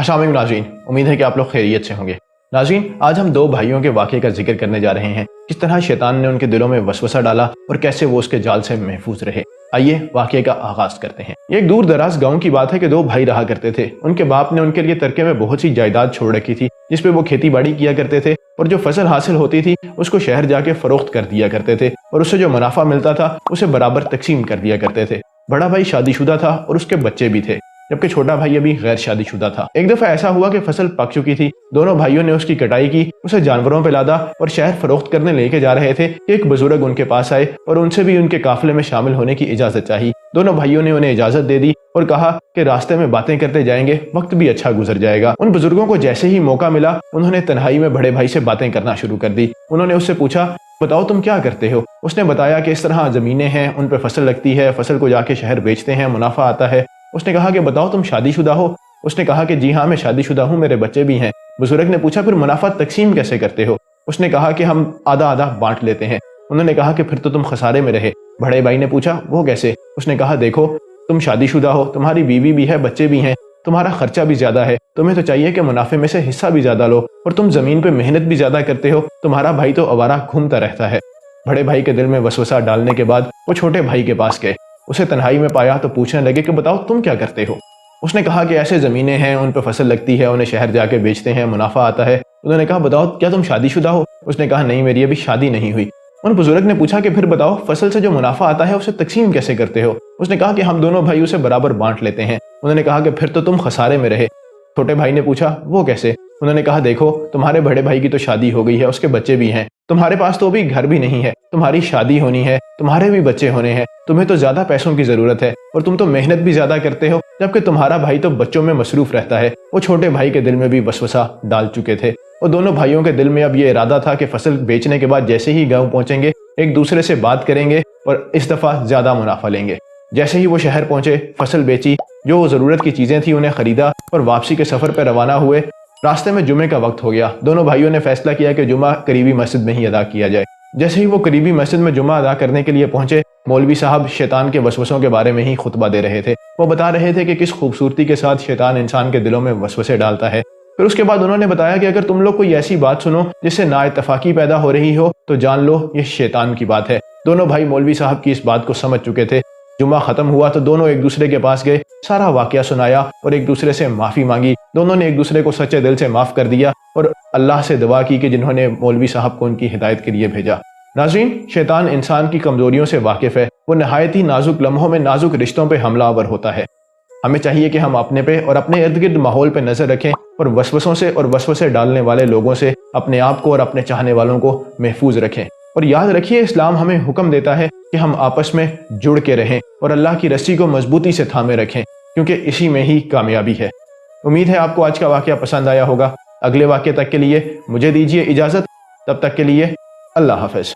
अस्सलाम वालेकुम नाज़रीन, उम्मीद है कि आप लोग खैरियत से होंगे। नाज़रीन, आज हम दो भाइयों के वाक़े का जिक्र करने जा रहे हैं, किस तरह शैतान ने उनके दिलों में वसवसा डाला और कैसे वो उसके जाल से महफूज रहे। आइए वाक़े का आगाज़ करते हैं। एक दूर दराज गांव की बात है कि दो भाई रहा करते थे। उनके बाप ने उनके लिए तरके में बहुत सी जायदाद छोड़ रखी थी, जिस पे वो खेती बाड़ी किया करते थे और जो फसल हासिल होती थी उसको शहर जाके फरोख्त कर दिया करते थे और उससे जो मुनाफा मिलता था उसे बराबर तकसीम कर दिया करते थे। बड़ा भाई शादीशुदा था और उसके बच्चे भी थे, जबकि छोटा भाई अभी गैर शादीशुदा था। एक दफा ऐसा हुआ कि फसल पक चुकी थी। दोनों भाइयों ने उसकी कटाई की, उसे जानवरों पे लादा और शहर फरोख्त करने लेके जा रहे थे कि एक बुजुर्ग उनके पास आए और उनसे भी उनके काफिले में शामिल होने की इजाजत चाही। दोनों भाइयों ने उन्हें इजाजत दे दी और कहा कि रास्ते में बातें करते जाएंगे, वक्त भी अच्छा गुजर जाएगा। उन बुजुर्गों को जैसे ही मौका मिला उन्होंने तन्हाई में बड़े भाई से बातें करना शुरू कर दी। उन्होंने उससे पूछा, बताओ तुम क्या करते हो। उसने बताया कि इस तरह जमीनें हैं, उन पर फसल लगती है, फसल को जाके शहर बेचते हैं, मुनाफा आता है। उसने कहा कि बताओ तुम शादीशुदा हो। उसने कहा कि जी हाँ, मैं शादीशुदा हूँ, मेरे बच्चे भी हैं। बुजुर्ग ने पूछा, फिर मुनाफा तकसीम कैसे करते हो। उसने कहा कि हम आधा आधा बांट लेते हैं। उन्होंने कहा कि फिर तो तुम खसारे में रहे। बड़े भाई ने पूछा, वो कैसे। उसने कहा, देखो तुम शादीशुदा हो, तुम्हारी बीवी भी है, बच्चे भी हैं, तुम्हारा खर्चा भी ज्यादा है, तुम्हें तो चाहिए कि मुनाफे में से हिस्सा भी ज्यादा लो, और तुम जमीन पे मेहनत भी ज्यादा करते हो, तुम्हारा भाई तो आवारा घूमता रहता है। बड़े भाई के दिल में वसवसा डालने के बाद वो छोटे भाई के पास गए। उसे तन्हाई में पाया तो पूछने लगे कि बताओ तुम क्या करते हो। उसने कहा कि ऐसे जमीनें हैं, उन पर फसल लगती है, उन्हें शहर जाके बेचते हैं, मुनाफा आता है। उन्होंने कहा, बताओ क्या तुम शादीशुदा हो। उसने कहा, नहीं, मेरी अभी शादी नहीं हुई। उन बुजुर्ग ने पूछा कि फिर बताओ फसल से जो मुनाफा आता है उसे तकसीम कैसे करते हो। उसने कहा कि हम दोनों भाई उसे बराबर बांट लेते हैं। उन्होंने कहा कि फिर तो तुम खसारे में रहे। छोटे भाई ने पूछा, वो कैसे। उन्होंने कहा, देखो तुम्हारे बड़े भाई की तो शादी हो गई है, उसके बच्चे भी हैं, तुम्हारे पास तो अभी घर भी नहीं है, तुम्हारी शादी होनी है, तुम्हारे भी बच्चे होने हैं, तुम्हें तो ज्यादा पैसों की जरूरत है और तुम तो मेहनत भी ज्यादा करते हो, जबकि तुम्हारा भाई तो बच्चों में मसरूफ रहता है। वो छोटे भाई के दिल में भी वसवसा डाल चुके थे और दोनों भाइयों के दिल में अब ये इरादा था कि फसल बेचने के बाद जैसे ही गाँव पहुंचेंगे एक दूसरे से बात करेंगे और इस दफा ज्यादा मुनाफा लेंगे। जैसे ही वो शहर पहुंचे, फसल बेची, जो जरूरत की चीजें थी उन्हें खरीदा और वापसी के सफर पर रवाना हुए। रास्ते में जुमे का वक्त हो गया। दोनों भाइयों ने फैसला किया कि जुमा करीबी मस्जिद में ही अदा किया जाए। जैसे ही वो करीबी मस्जिद में जुमा अदा करने के लिए पहुंचे, मौलवी साहब शैतान के वसवसों के बारे में ही खुतबा दे रहे थे। वो बता रहे थे कि किस खूबसूरती के साथ शैतान इंसान के दिलों में वसवसे डालता है। फिर उसके बाद उन्होंने बताया कि अगर तुम लोग कोई ऐसी बात सुनो जिससे नाइत्तेफाकी पैदा हो रही हो तो जान लो ये शैतान की बात है। दोनों भाई मौलवी साहब की इस बात को समझ चुके थे। जुमा खत्म हुआ तो दोनों एक दूसरे के पास गए, सारा वाकया सुनाया और एक दूसरे से माफी मांगी। दोनों ने एक दूसरे को सच्चे दिल से माफ कर दिया और अल्लाह से दुआ की कि जिन्होंने मौलवी साहब को उनकी हिदायत के लिए भेजा। नाज़रीन, शैतान इंसान की कमजोरियों से वाकिफ है। वो नहायत ही नाजुक लम्हों में नाजुक रिश्तों पे हमलावर होता है। हमें चाहिए कि हम अपने पे और अपने इर्द गिर्द माहौल पे नजर रखें और वसवसों से और वसवसे डालने वाले लोगों से अपने आप को और अपने चाहने वालों को महफूज रखें। और याद रखिए, इस्लाम हमें हुक्म देता है कि हम आपस में जुड़ के रहें और अल्लाह की रस्सी को मजबूती से थामे रखें, क्योंकि इसी में ही कामयाबी है। उम्मीद है आपको आज का वाकया पसंद आया होगा। अगले वाकये तक के लिए मुझे दीजिए इजाजत। तब तक के लिए अल्लाह हाफ़िज़।